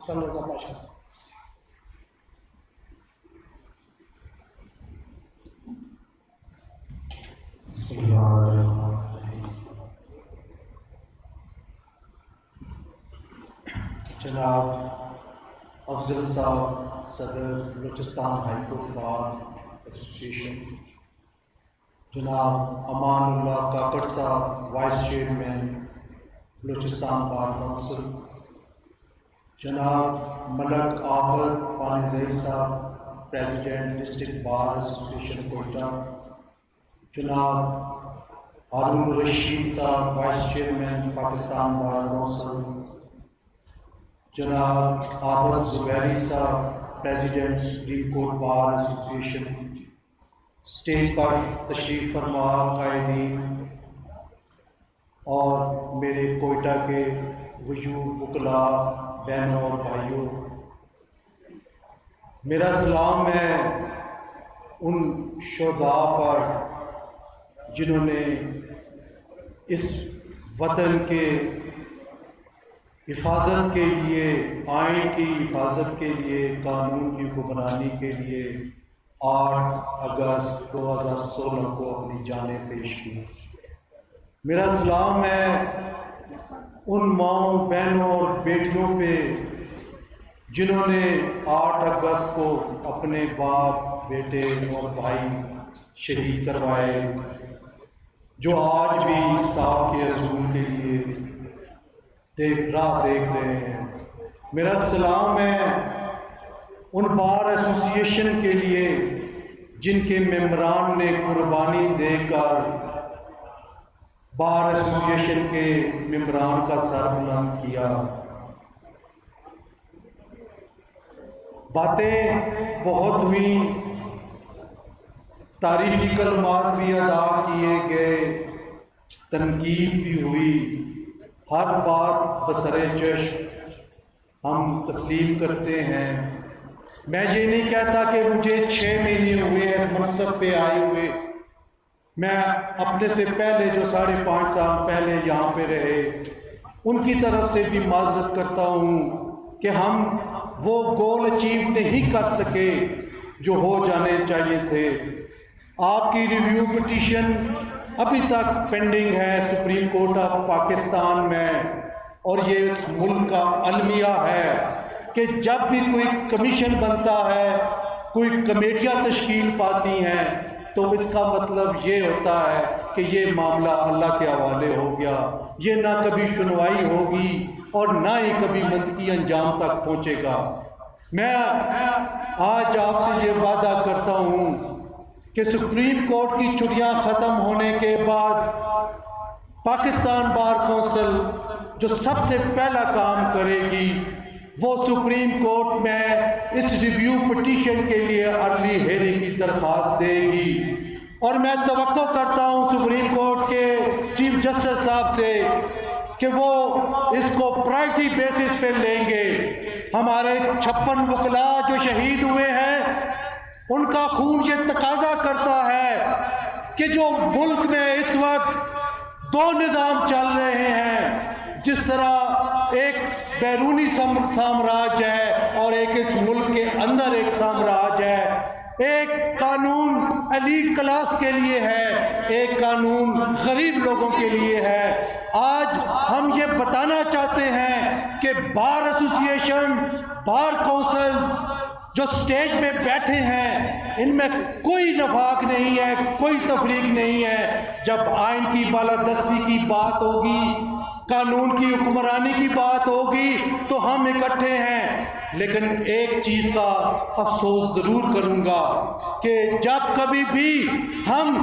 صلی اللہ علیہ وسلم. جناب افضل صاحب صدر Balochistan high court bar association, جناب امان اللہ کاکڑ صاحب vice chairman Balochistan bar council, جناب ملک عابد پانیزئی صاحب president district bar association Quetta, جناب ہارون الرشید صاحب vice chairman Pakistan bar council, جناب عابد زبیری صاحب president supreme court bar association, stage پر تشریف فرما قائدین اور میرے کوئٹہ کے وجود وکلاء بہنوں اور بھائیوں، میرا سلام ہے ان شہداء پر جنہوں نے اس وطن کے حفاظت کے لیے، آئین کی حفاظت کے لیے، قانون کی حکمرانی کے لیے 8 اگست 2016 کو اپنی جانیں پیش کی. میرا سلام ہے ان ماؤں، بہنوں اور بیٹیوں پہ جنہوں نے 8 اگست کو اپنے باپ، بیٹے اور بھائی شہید کروائے، جو آج بھی انصاف کے اصول کے لیے راہ دیکھ رہے ہیں. میرا سلام ہے ان بار ایسوسیشن کے لیے جن کے ممبران نے قربانی دے کر بار ایسوسیشن کے ممبران کا سر بلند کیا. باتیں بہت ہوئیں، تاریخی کلمات بھی ادا کیے گئے، تنقید بھی ہوئی، ہر بات بسر چشم ہم تسلیم کرتے ہیں. میں یہ نہیں کہتا کہ مجھے 6 مہینے ہوئے اس منصب پہ آئے ہوئے. میں اپنے سے پہلے جو 5.5 سال پہلے یہاں پہ رہے ان کی طرف سے بھی معذرت کرتا ہوں کہ ہم وہ گول اچیو نہیں کر سکے جو ہو جانے چاہیے تھے. آپ کی ریویو پٹیشن ابھی تک پینڈنگ ہے سپریم کورٹ آف پاکستان میں، اور یہ اس ملک کا المیہ ہے کہ جب بھی کوئی کمیشن بنتا ہے، کوئی کمیٹیاں تشکیل پاتی ہیں، تو اس کا مطلب یہ ہوتا ہے کہ یہ معاملہ اللہ کے حوالے ہو گیا. یہ نہ کبھی سنوائی ہوگی اور نہ ہی کبھی منطقی انجام تک پہنچے گا. میں آج آپ سے یہ وعدہ کرتا ہوں کہ سپریم کورٹ کی چھٹیاں ختم ہونے کے بعد پاکستان بار کونسل جو سب سے پہلا کام کرے گی وہ سپریم کورٹ میں اس ریویو پٹیشن کے لیے ارلی ہیئرنگ کی درخواست دے گی. اور میں توقع کرتا ہوں سپریم کورٹ کے چیف جسٹس صاحب سے کہ وہ اس کو پرائرٹی بیسس پہ لیں گے. ہمارے 56 وکلاء جو شہید ہوئے ہیں ان کا خون یہ تقاضا کرتا ہے کہ جو ملک میں اس وقت 2 نظام چل رہے ہیں، جس طرح ایک بیرونی سامراج ہے اور ایک اس ملک کے اندر ایک سامراج ہے. ایک قانون ایلیٹ کلاس کے لیے ہے، ایک قانون غریب لوگوں کے لیے ہے. آج ہم یہ بتانا چاہتے ہیں کہ بار ایسوسیشن، بار کونسلز جو سٹیج پہ بیٹھے ہیں ان میں کوئی نفاق نہیں ہے، کوئی تفریق نہیں ہے. جب آئین کی بالادستی کی بات ہوگی، قانون کی حکمرانی کی بات ہوگی تو ہم اکٹھے ہیں. لیکن ایک چیز کا افسوس ضرور کروں گا کہ جب کبھی بھی ہم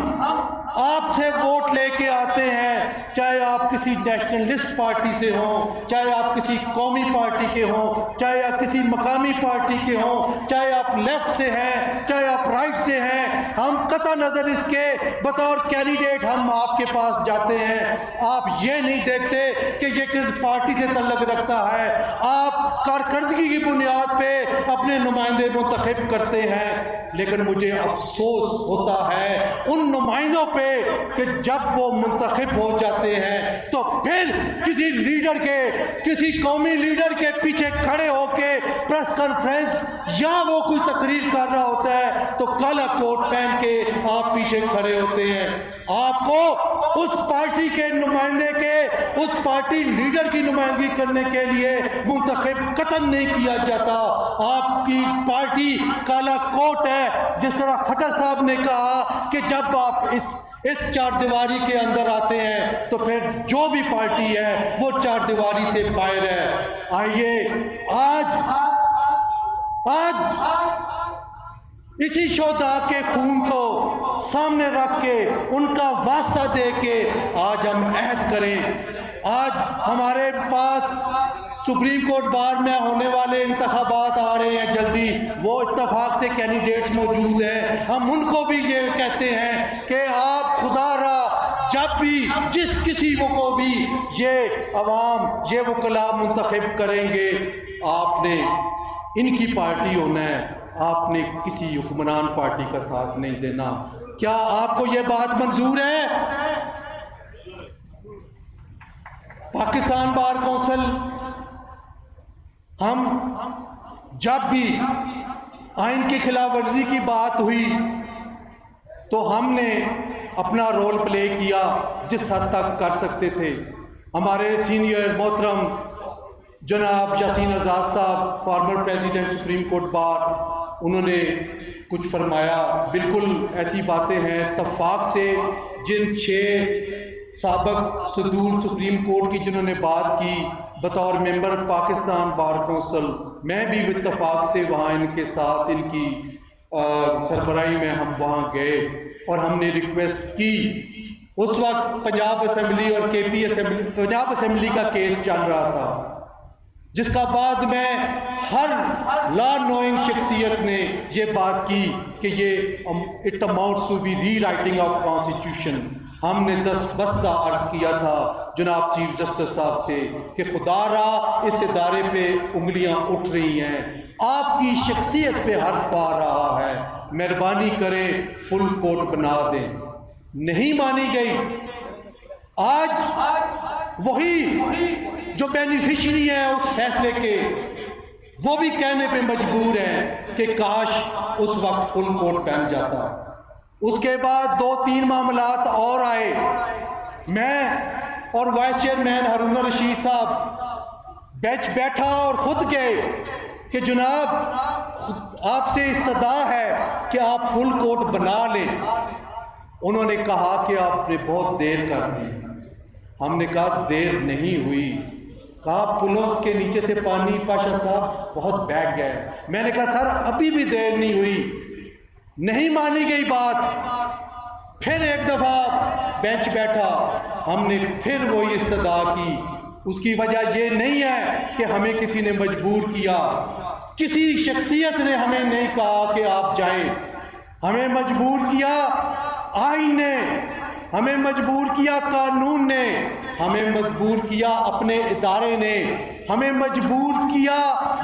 آپ سے ووٹ لے کے آتے ہیں، چاہے آپ کسی نیشنلسٹ پارٹی سے ہوں، چاہے آپ کسی قومی پارٹی کے ہوں، چاہے آپ کسی مقامی پارٹی کے ہوں، چاہے آپ لیفٹ سے ہیں، چاہے آپ رائٹ سے ہیں، ہم قطع نظر اس کے بطور کینڈیڈیٹ ہم آپ کے پاس جاتے ہیں. آپ یہ نہیں دیکھتے کہ یہ کس پارٹی سے تعلق رکھتا ہے، آپ کارکردگی کی بنیاد پہ اپنے نمائندے منتخب کرتے ہیں. لیکن مجھے افسوس ہوتا ہے ان نمائندوں پہ کہ جب وہ منتخب ہو جاتے ہیں تو پھر کسی لیڈر کے، کسی قومی لیڈر کے پیچھے کھڑے ہو کے پریس کانفرنس یا وہ کوئی تقریر کر رہا ہوتا ہے تو کالا کوٹ پہن کے آپ پیچھے کھڑے ہوتے ہیں. آپ کو اس پارٹی کے نمائندے کے، اس پارٹی لیڈر کی نمائندگی کرنے کے لیے منتخب قطعاً نہیں کیا جاتا. آپ کی پارٹی کالا کوٹ ہے. جس طرح کھٹر صاحب نے کہا کہ جب آپ اس چار دیواری کے اندر آتے ہیں تو پھر جو بھی پارٹی ہے وہ چار دیواری سے باہر ہے. آئیے آج اسی شہداء کے خون کو سامنے رکھ کے، ان کا واسطہ دے کے آج ہم عہد کریں. آج ہمارے پاس سپریم کورٹ بار میں ہونے والے انتخابات آ رہے ہیں جلدی، وہ اتفاق سے کینڈیڈیٹس موجود ہیں. ہم ان کو بھی یہ کہتے ہیں کہ آپ خدا را جب بھی جس کسی کو بھی یہ عوام، یہ وکلاء منتخب کریں گے، آپ نے ان کی پارٹی ہونا ہے، آپ نے کسی حکمران پارٹی کا ساتھ نہیں دینا. کیا آپ کو یہ بات منظور ہے؟ پاکستان بار کونسل، ہم جب بھی آئین کی خلاف ورزی کی بات ہوئی تو ہم نے اپنا رول پلے کیا جس حد تک کر سکتے تھے. ہمارے سینئر محترم جناب یاسین آزاد صاحب، former president supreme court Bar, انہوں نے کچھ فرمایا. بالکل ایسی باتیں ہیں اتفاق سے جن 6 سابق صدور سپریم کورٹ کی جنہوں نے بات کی بطور ممبر پاکستان بار کونسل، میں بھی اتفاق سے وہاں ان کے ساتھ ان کی سربراہی میں ہم وہاں گئے اور ہم نے ریکویسٹ کی. اس وقت پنجاب اسمبلی اور کے پی اسمبلی، پنجاب اسمبلی کا کیس چل رہا تھا، جس کا بعد میں ہر لا نوئنگ شخصیت نے یہ بات کی کہ یہ it amounts to be rewriting of constitution. ہم نے بستہ عرض کیا تھا جناب چیف جسٹس صاحب سے کہ خدا را اس ادارے پہ انگلیاں اٹھ رہی ہیں، آپ کی شخصیت پہ حرف آ رہا ہے، مہربانی کریں فل کورٹ بنا دیں. نہیں مانی گئی. آج وہی جو بینیفیشری ہیں اس فیصلے کے، وہ بھی کہنے پہ مجبور ہیں کہ کاش اس وقت فل کورٹ بن جاتا. اس کے بعد 2-3 معاملات اور آئے. میں اور وائس چیئرمین ہارون الرشید صاحب بینچ بیٹھا اور خود گئے کہ جناب آپ سے استدعا ہے کہ آپ فل کورٹ بنا لیں. انہوں نے کہا کہ آپ نے بہت دیر کر دی. ہم نے کہا دیر نہیں ہوئی. کہا پلوں کے نیچے سے پانی پاشا صاحب بہت بہہ گیا ہے. میں نے کہا سر ابھی بھی دیر نہیں ہوئی. نہیں مانی گئی بات. پھر ایک دفعہ بینچ بیٹھا، ہم نے پھر وہی استدعا کی. اس کی وجہ یہ نہیں ہے کہ ہمیں کسی نے مجبور کیا، کسی شخصیت نے ہمیں نہیں کہا کہ آپ جائیں. ہمیں مجبور کیا آئین نے، ہمیں مجبور کیا قانون نے، ہمیں مجبور کیا اپنے ادارے نے، ہمیں مجبور کیا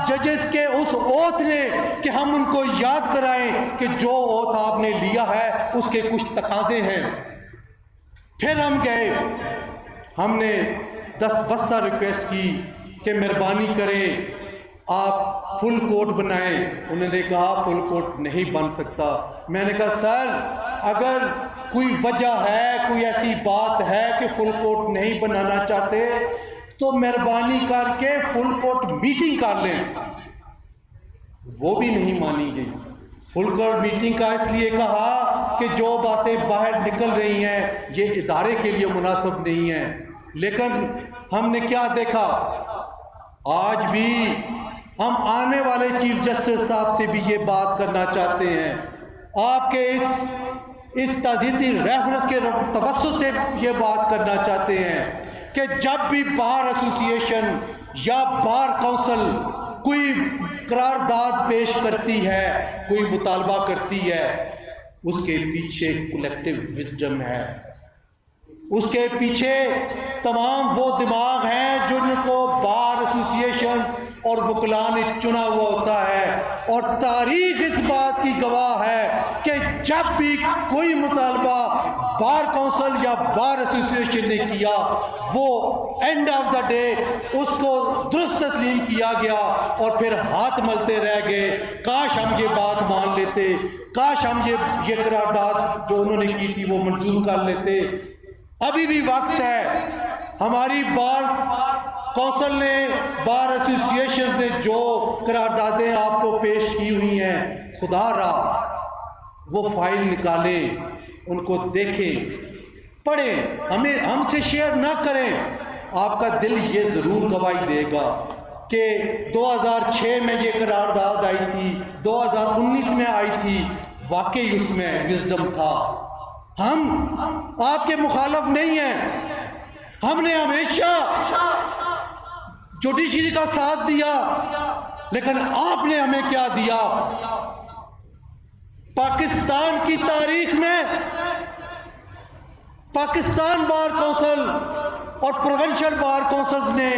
ججز کے اس اوتھ نے کہ ہم ان کو یاد کرائیں کہ جو اوتھ آپ نے لیا ہے اس کے کچھ تقاضے ہیں. پھر ہم گئے، ہم نے بستہ ریکویسٹ کی کہ مہربانی کریں آپ فل کورٹ بنائیں. انہوں نے کہا فل کورٹ نہیں بن سکتا. میں نے کہا سر اگر کوئی وجہ ہے، کوئی ایسی بات ہے کہ فل کورٹ نہیں بنانا چاہتے تو مہربانی کر کے فل کورٹ میٹنگ کر لیں. وہ بھی نہیں مانی گئی. فل کورٹ میٹنگ کا اس لیے کہا کہ جو باتیں باہر نکل رہی ہیں یہ ادارے کے لیے مناسب نہیں ہیں. لیکن ہم نے کیا دیکھا، آج بھی ہم آنے والے چیف جسٹس صاحب سے بھی یہ بات کرنا چاہتے ہیں. آپ کے اس تعزیتی ریفرنس کے توسط سے یہ بات کرنا چاہتے ہیں کہ جب بھی بار ایسوسی ایشن یا بار کونسل کوئی قرارداد پیش کرتی ہے، کوئی مطالبہ کرتی ہے، اس کے پیچھے کولیکٹیو وزڈم ہے. اس کے پیچھے تمام وہ دماغ ہیں جن کو بار ایسوسی ایشن اور وکلاء نے چنا ہوا ہوتا ہے، اور تاریخ اس بات کی گواہ ہے کہ جب بھی کوئی مطالبہ بار کونسل یا بار ایسوسیشن نے کیا وہ اینڈ آف دا ڈے اس کو درست تسلیم کیا گیا اور پھر ہاتھ ملتے رہ گئے، کاش ہم یہ بات مان لیتے، کاش ہم یہ قرارداد جو انہوں نے کی تھی وہ منظور کر لیتے۔ ابھی بھی وقت ہے، ہماری بار کونسل نے، بار ایسوسیشنز نے جو قراردادیں آپ کو پیش کی ہوئی ہیں، خدا را وہ فائل نکالیں، ان کو دیکھیں، پڑھیں، ہم سے شیئر نہ کریں۔ آپ کا دل یہ ضرور گواہی دے گا کہ 2006 میں یہ قرارداد آئی تھی، 2019 میں آئی تھی، واقعی اس میں وزڈم تھا۔ ہم آپ کے مخالف نہیں ہیں، ہم نے ہمیشہ جوڈیشری کا ساتھ دیا، لیکن آپ نے ہمیں کیا دیا؟ پاکستان کی تاریخ میں پاکستان بار کونسل اور پروونشل بار کونسلز نے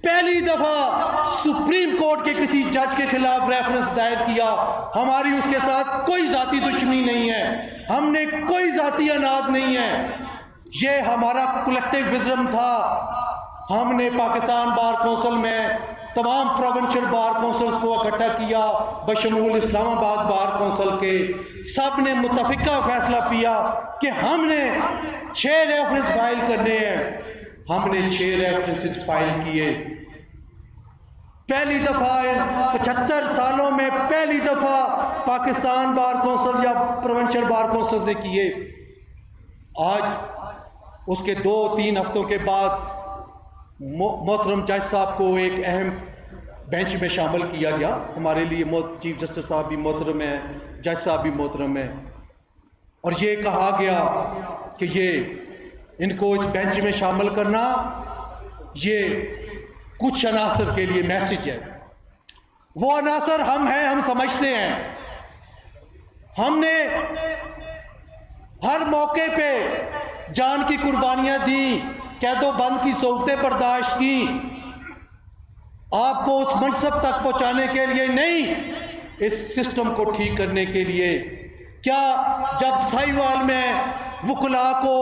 پہلی دفعہ سپریم کورٹ کے کسی جج کے خلاف ریفرنس دائر کیا۔ ہماری اس کے ساتھ کوئی ذاتی دشمنی نہیں ہے، ہم نے کوئی ذاتی اناد نہیں ہے، یہ ہمارا کلیکٹیو وزڈم تھا۔ ہم نے پاکستان بار کونسل میں تمام پروونشل بار کونسلز کو اکٹھا کیا بشمول اسلام آباد بار کونسل کے، سب نے متفقہ فیصلہ کیا کہ ہم نے 6 ریفرنس فائل کرنے ہیں، ہم نے 6 ریفرنسز فائل کیے۔ پہلی دفعہ 75 سالوں میں پہلی دفعہ پاکستان بار کونسل یا پروونشل بار کونسلز نے کیے۔ آج اس کے 2-3 ہفتوں کے بعد محترم جج صاحب کو ایک اہم بینچ میں شامل کیا گیا۔ ہمارے لیے چیف جسٹس صاحب بھی محترم ہیں، جج صاحب بھی محترم ہیں، اور یہ کہا گیا کہ یہ ان کو اس بینچ میں شامل کرنا یہ کچھ عناصر کے لیے میسج ہے۔ وہ عناصر ہم ہیں، ہم سمجھتے ہیں، ہم نے ہر موقع پہ جان کی قربانیاں دیں، قید و بند کی صورتیں برداشت کی، آپ کو اس منصب تک پہنچانے کے لیے نہیں، اس سسٹم کو ٹھیک کرنے کے لیے۔ کیا جب سائیوال میں وکلاء کو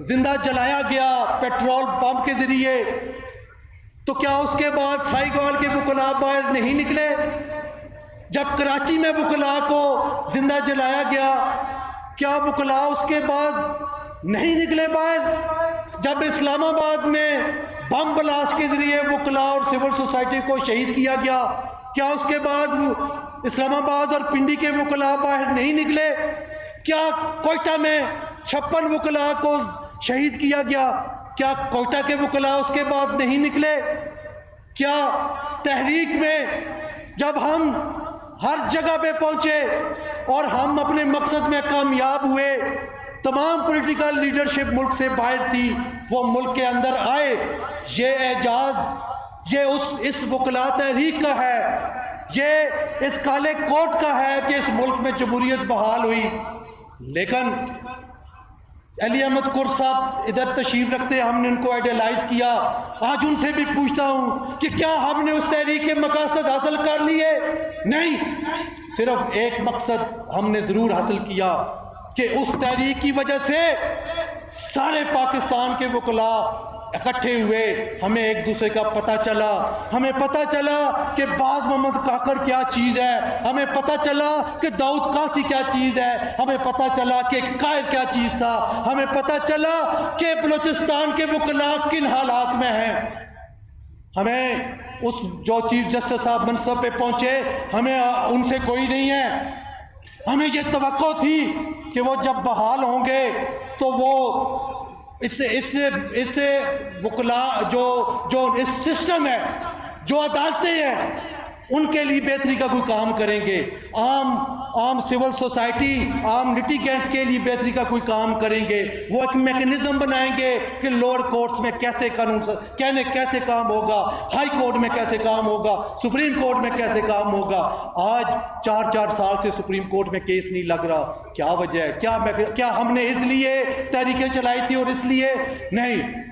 زندہ جلایا گیا پیٹرول پمپ کے ذریعے، تو کیا اس کے بعد سائیوال کے وکلاء باہر نہیں نکلے؟ جب کراچی میں وکلاء کو زندہ جلایا گیا، کیا وکلاء اس کے بعد نہیں نکلے باہر؟ جب اسلام آباد میں بم بلاسٹ کے ذریعے وکلاء اور سول سوسائٹی کو شہید کیا گیا، کیا اس کے بعد اسلام آباد اور پنڈی کے وکلاء باہر نہیں نکلے؟ کیا کوئٹہ میں 56 وکلاء کو شہید کیا گیا، کیا کوئٹہ کے وکلاء اس کے بعد نہیں نکلے؟ کیا تحریک میں جب ہم ہر جگہ پہ پہنچے اور ہم اپنے مقصد میں کامیاب ہوئے، تمام پولیٹیکل لیڈرشپ ملک سے باہر تھی، وہ ملک کے اندر آئے، یہ اعجاز یہ اس وکلاء تحریک کا ہے، یہ اس کالے کوٹ کا ہے کہ اس ملک میں جمہوریت بحال ہوئی۔ لیکن علی احمد قر صاحب ادھر تشریف رکھتے، ہم نے ان کو آئیڈیلائز کیا۔ آج ان سے بھی پوچھتا ہوں کہ کیا ہم نے اس تحریک کے مقاصد حاصل کر لیے؟ نہیں، صرف ایک مقصد ہم نے ضرور حاصل کیا کہ اس تحریک کی وجہ سے سارے پاکستان کے وکلاء اکٹھے ہوئے، ہمیں ایک دوسرے کا پتہ چلا، ہمیں پتہ چلا کہ باز محمد کاکڑ کیا چیز ہے، ہمیں پتہ چلا کہ داؤد قاسی کیا چیز ہے، ہمیں پتہ چلا کہ قائر کیا چیز تھا، ہمیں پتہ چلا کہ بلوچستان کے وکلاء کن حالات میں ہیں۔ ہمیں اس جو چیف جسٹس صاحب منصب پہ پہنچے، ہمیں ان سے کوئی نہیں ہے، ہمیں یہ توقع تھی کہ وہ جب بحال ہوں گے تو وہ اس سے وکلاء جو اس سسٹم ہے، جو عدالتیں ہیں، ان کے لیے بہتری کا کوئی کام کریں گے، عام سول سوسائٹی، عام لٹیگینٹس کے لیے بہتری کا کوئی کام کریں گے، وہ ایک میکنزم بنائیں گے کہ لوور کورٹس میں کیسے قانون کیسے کام ہوگا، ہائی کورٹ میں کیسے کام ہوگا، سپریم کورٹ میں کیسے کام ہوگا۔ آج 4 سال سے سپریم کورٹ میں کیس نہیں لگ رہا، کیا وجہ ہے؟ کیا ہم نے اس لیے تحریکیں چلائی تھی اور اس لیے نہیں؟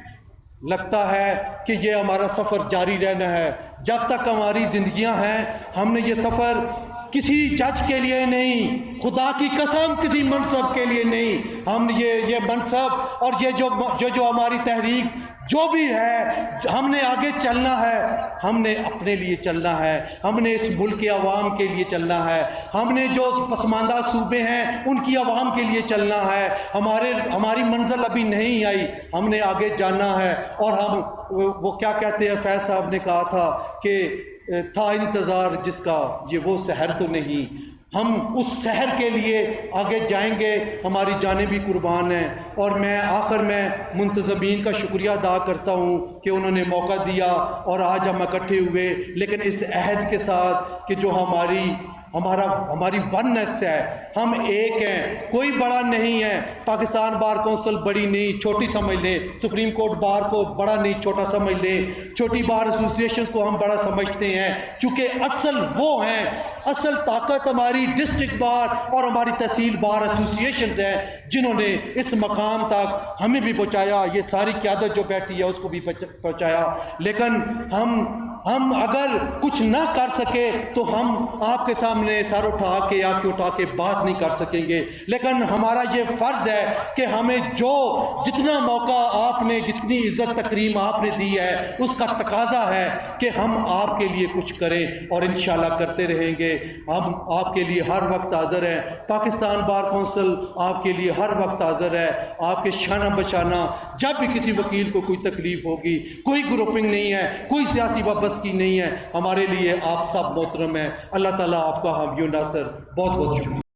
لگتا ہے کہ یہ ہمارا سفر جاری رہنا ہے، جب تک ہماری زندگیاں ہیں ہم نے یہ سفر کسی جج کے لیے نہیں، خدا کی قسم کسی منصب کے لیے نہیں، ہم یہ منصب اور یہ جو ہماری تحریک جو بھی ہے، ہم نے آگے چلنا ہے، ہم نے اپنے لیے چلنا ہے، ہم نے اس ملک کے عوام کے لیے چلنا ہے، ہم نے جو پسماندہ صوبے ہیں ان کی عوام کے لیے چلنا ہے، ہماری منزل ابھی نہیں آئی، ہم نے آگے جانا ہے۔ اور ہم وہ کیا کہتے ہیں، فیض صاحب نے کہا تھا کہ تھا انتظار جس کا یہ وہ سحر تو نہیں، ہم اس سحر کے لیے آگے جائیں گے، ہماری جانیں بھی قربان ہیں۔ اور میں آخر میں منتظمین کا شکریہ ادا کرتا ہوں کہ انہوں نے موقع دیا اور آج ہم اکٹھے ہوئے، لیکن اس عہد کے ساتھ کہ جو ہماری وننس ہے، ہم ایک ہیں، کوئی بڑا نہیں ہے۔ پاکستان بار کونسل بڑی نہیں چھوٹی سمجھ لیں، سپریم کورٹ بار کو بڑا نہیں چھوٹا سمجھ لیں، چھوٹی بار ایسوسیشنز کو ہم بڑا سمجھتے ہیں، چونکہ اصل وہ ہیں، اصل طاقت ہماری ڈسٹرکٹ بار اور ہماری تحصیل بار ایسوسیشنز ہیں جنہوں نے اس مقام تک ہمیں بھی پہنچایا، یہ ساری قیادت جو بیٹھی ہے اس کو بھی پہنچایا۔ لیکن ہم اگر کچھ نہ کر سکے تو ہم آپ کے سامنے سر اٹھا کے آنکھیں اٹھا کے بات نہیں کر سکیں گے، لیکن ہمارا یہ فرض ہے کہ ہمیں جتنا موقع آپ نے، جتنی عزت تکریم آپ نے دی ہے، اس کا تقاضا ہے کہ ہم آپ کے لیے کچھ کریں، اور انشاءاللہ کرتے رہیں گے۔ ہم آپ کے لیے ہر وقت حاضر ہیں، پاکستان بار کونسل آپ کے لیے ہر وقت حاضر ہے، آپ کے شانہ بشانہ جب بھی کسی وکیل کو کوئی تکلیف ہوگی، کوئی گروپنگ نہیں ہے، کوئی سیاسی وابستگی نہیں ہے، ہمارے لیے آپ سب محترم ہیں۔ اللہ تعالیٰ آپ کا حامی و ناصر، بہت بہت شکریہ۔